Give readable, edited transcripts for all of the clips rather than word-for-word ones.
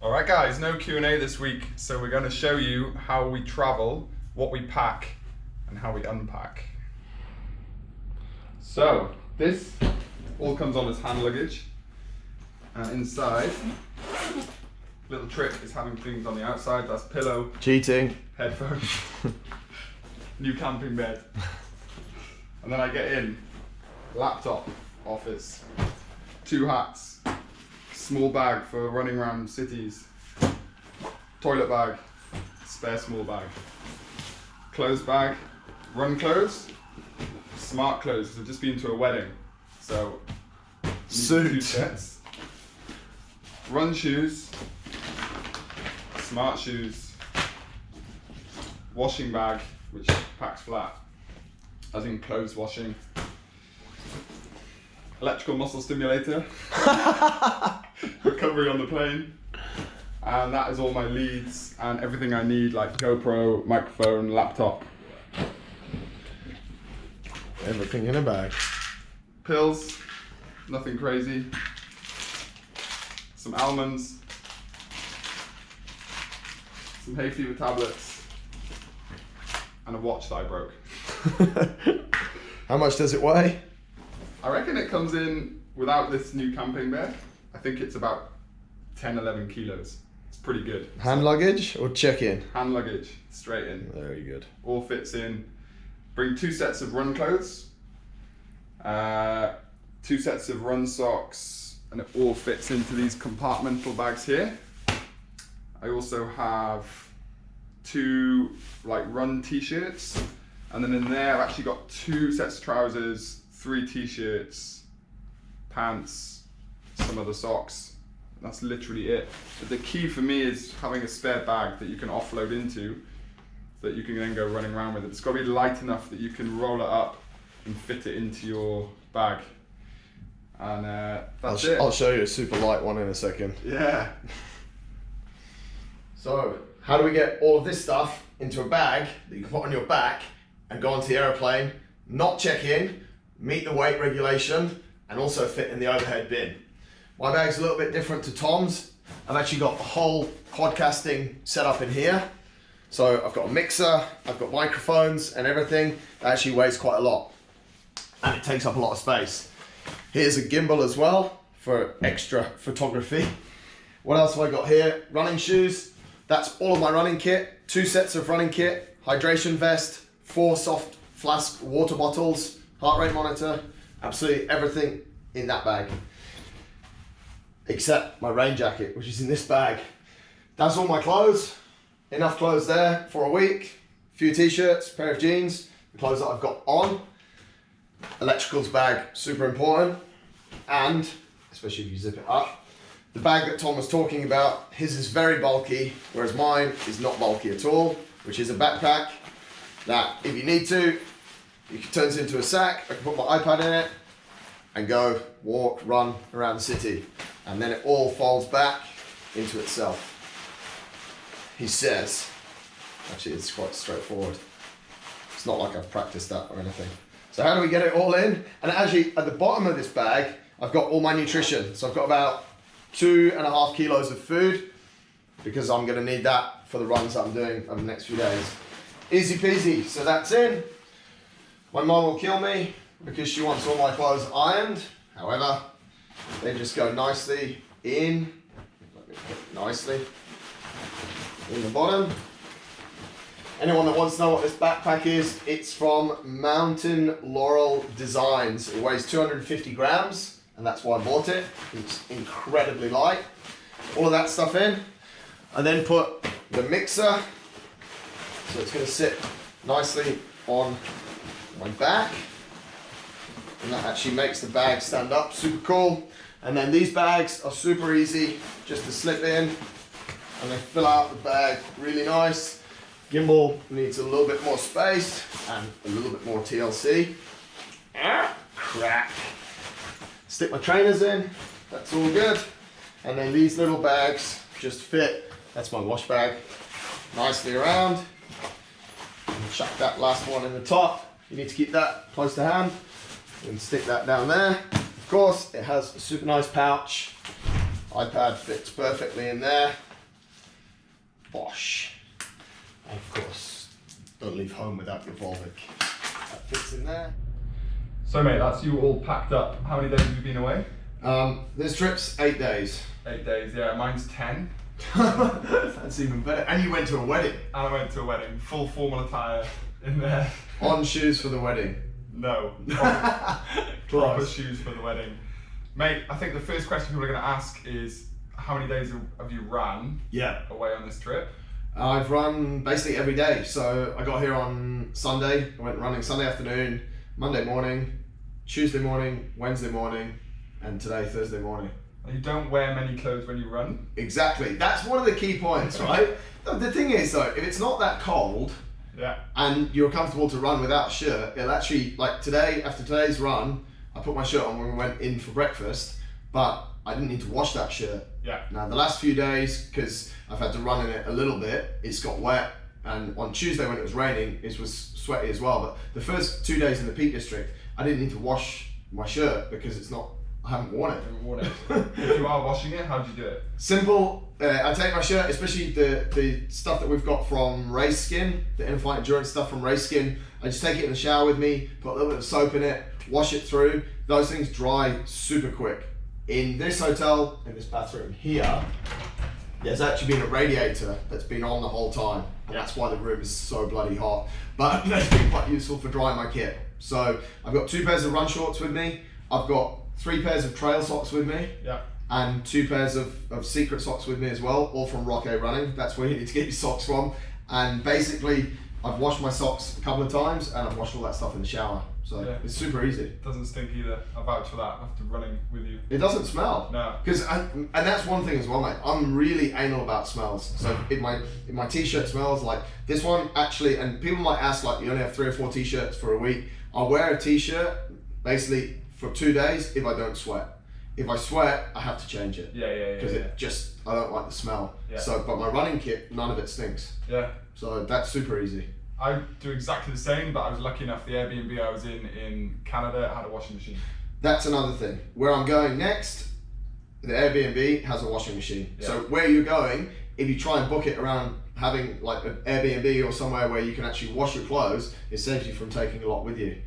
Alright guys, no Q&A this week, so we're going to show you how we travel, what we pack, and how we unpack. So, this all comes on as hand luggage, and inside, little trick is having things on the outside. That's pillow, cheating, headphones, new camping bed, and then I get in, laptop, office, 2 hats, small bag for running around cities, toilet bag, spare small bag, clothes bag, run clothes, smart clothes, because I've just been to a wedding, so suit, 2 sets, run shoes, smart shoes, washing bag, which packs flat, as in clothes washing, electrical muscle stimulator, recovery on the plane, and that is all my leads and everything I need, like GoPro, microphone, laptop. Everything in a bag. Pills, nothing crazy. Some almonds, some hay fever tablets, and a watch that I broke. How much does it weigh? I reckon it comes in, without this new camping bed, I think it's about 10-11 kilos. It's pretty good. Hand luggage or check-in? Hand luggage, straight in. Very good. All fits in. Bring 2 sets of run clothes, 2 sets of run socks, and it all fits into these compartmental bags here. I also have 2 like run t-shirts, and then in there I've actually got 2 sets of trousers, 3 t-shirts, pants, some other socks. That's literally it. But the key for me is having a spare bag that you can offload into, that you can then go running around with it. It's got to be light enough that you can roll it up and fit it into your bag. And that's it. I'll show you a super light one in a second. Yeah. So, how do we get all of this stuff into a bag that you can put on your back and go onto the aeroplane, not check in, meet the weight regulation, and also fit in the overhead bin? My bag's a little bit different to Tom's. I've actually got the whole podcasting set up in here. So I've got a mixer, I've got microphones and everything. That actually weighs quite a lot, and it takes up a lot of space. Here's a gimbal as well for extra photography. What else have I got here? Running shoes. That's all of my running kit. 2 sets of running kit, hydration vest, 4 soft flask water bottles, heart rate monitor, absolutely everything in that bag. Except my rain jacket, which is in this bag. That's all my clothes. Enough clothes there for a week. A few t-shirts, pair of jeans, the clothes that I've got on. Electricals bag, super important. And, especially if you zip it up, the bag that Tom was talking about, his is very bulky, whereas mine is not bulky at all, which is a backpack that if you need to, you can turn it into a sack. I can put my iPad in it and go walk, run around the city. And then it all folds back into itself. He says, actually it's quite straightforward. It's not like I've practiced that or anything. So how do we get it all in? And actually at the bottom of this bag, I've got all my nutrition. So I've got about 2.5 kilos of food, because I'm gonna need that for the runs that I'm doing over the next few days. Easy peasy, so that's in. My mom will kill me because she wants all my clothes ironed. However, they just go nicely in, let me put it nicely in the bottom. Anyone that wants to know what this backpack is, it's from Mountain Laurel Designs. It weighs 250 grams, and that's why I bought it. It's incredibly light. All of that stuff in, and then put the mixer. So it's going to sit nicely on my back, and that actually makes the bag stand up, super cool. And then these bags are super easy just to slip in, and they fill out the bag really nice. Gimbal needs a little bit more space and a little bit more TLC. Crack. Stick my trainers in, that's all good. And then these little bags just fit, that's my wash bag, nicely around. And chuck that last one in the top. You need to keep that close to hand. And stick that down there. Of course, it has a super nice pouch. iPad fits perfectly in there. Bosch. And of course, don't leave home without your Volvic. That fits in there. So mate, that's you all packed up. How many days have you been away? This trip's 8 days. 8 days, yeah. Mine's 10. That's even better. And you went to a wedding. And I went to a wedding. Full formal attire in there. On shoes for the wedding. No. Proper shoes for the wedding. Mate, I think the first question people are going to ask is, how many days have you ran away on this trip? I've run basically every day. So I got here on Sunday. I went running Sunday afternoon, Monday morning, Tuesday morning, Wednesday morning, and today, Thursday morning. You don't wear many clothes when you run? Exactly. That's one of the key points, right? The thing is though, if it's not that cold, and you're comfortable to run without a shirt, it'll actually, like today, after today's run, I put my shirt on when we went in for breakfast, but I didn't need to wash that shirt. Now the last few days, because I've had to run in it a little bit, it's got wet, and on Tuesday when it was raining, it was sweaty as well, but the first 2 days in the Peak District, I didn't need to wash my shirt because I haven't worn it. If you are washing it, how do you do it? Simple. I take my shirt, especially the stuff that we've got from Race Skin, the InnerFight Endurance stuff from Race Skin. I just take it in the shower with me, put a little bit of soap in it, wash it through. Those things dry super quick. In this hotel, in this bathroom here, there's actually been a radiator that's been on the whole time. And that's why the room is so bloody hot. But that's been quite useful for drying my kit. So I've got 2 pairs of run shorts with me. I've got 3 pairs of trail socks with me, and 2 pairs of secret socks with me as well, all from Rock A Running. That's where you need to get your socks from. And basically, I've washed my socks a couple of times, and I've washed all that stuff in the shower. So it's super easy. It doesn't stink either. I vouch for that after running with you. It doesn't smell. No. And that's one thing as well, mate. I'm really anal about smells. So if my t-shirt smells like this one, actually, and people might ask, like, you only have 3 or 4 t-shirts for a week. I'll wear a t-shirt basically for 2 days if I don't sweat. If I sweat, I have to change it. Because I don't like the smell. So, but my running kit, none of it stinks. So that's super easy. I do exactly the same, but I was lucky enough, the Airbnb I was in Canada had a washing machine. That's another thing. Where I'm going next, the Airbnb has a washing machine. So where you're going, if you try and book it around having like an Airbnb or somewhere where you can actually wash your clothes, it saves you from taking a lot with you.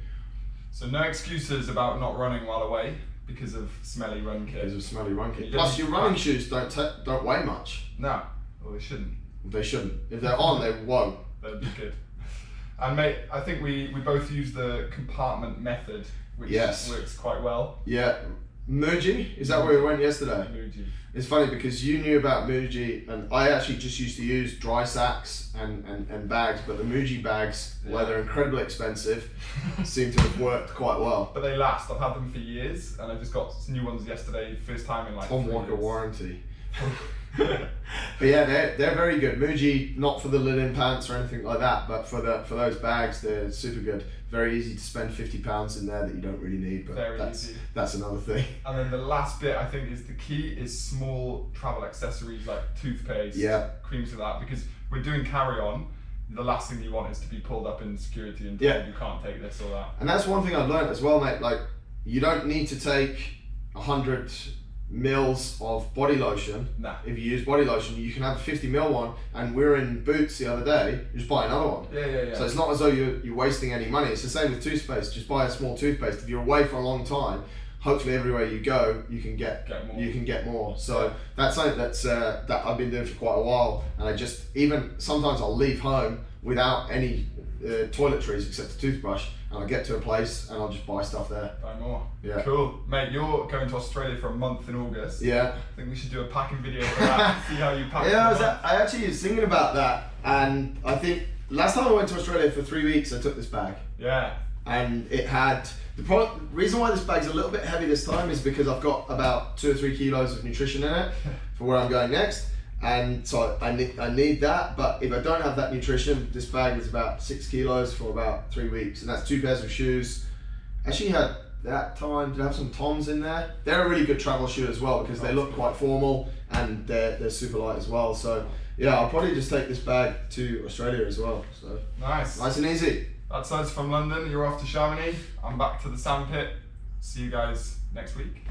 So no excuses about not running while away because of smelly run kit. Because of smelly run kit. Plus your running shoes don't weigh much. No, well they shouldn't. They shouldn't. If they're on, they won't. They'd be good. And mate, I think we both use the compartment method, which works quite well. Yeah. Muji, is that where we went yesterday? Muji. It's funny because you knew about Muji, and I actually just used to use dry sacks and bags, but the Muji bags, while they're incredibly expensive, seem to have worked quite well. But they last. I've had them for years, and I just got new ones yesterday, first time in like Tom 3 Walker years. warranty. But yeah, they're very good. Muji, not for the linen pants or anything like that, but for those bags, they're super good. Very easy to spend £50 in there that you don't really need, but that's another thing. And then the last bit I think is the key is small travel accessories like toothpaste, creams like that, because we're doing carry-on. The last thing you want is to be pulled up in security and told you can't take this or that. And that's one thing I've learned as well, mate. Like, you don't need to take 100 mils of body lotion. If you use body lotion, you can have a 50 ml one, and we were in Boots the other day, just buy another one. So it's not as though you're wasting any money. It's the same with toothpaste. Just buy a small toothpaste. If you're away for a long time, hopefully everywhere you go, you can get more. So that's something that I've been doing for quite a while, and I just, even sometimes I'll leave home without any toiletries except a toothbrush, and I'll get to a place and I'll just buy stuff there. Buy more. Cool. Mate, you're going to Australia for a month in August. I think we should do a packing video for that, see how you pack. I actually was thinking about that, and I think last time I went to Australia for 3 weeks, I took this bag. And it had, the reason why this bag's a little bit heavy this time is because I've got about 2 or 3 kilos of nutrition in it for where I'm going next. And so I need that, but if I don't have that nutrition, this bag is about 6 kilos for about 3 weeks, and that's 2 pairs of shoes. Actually had that time to have some Toms in there. They're a really good travel shoe as well because they look quite formal and they're super light as well. So yeah, I'll probably just take this bag to Australia as well. So nice and easy. That's us from London. You're off to Chamonix. I'm back to the sandpit. See you guys next week.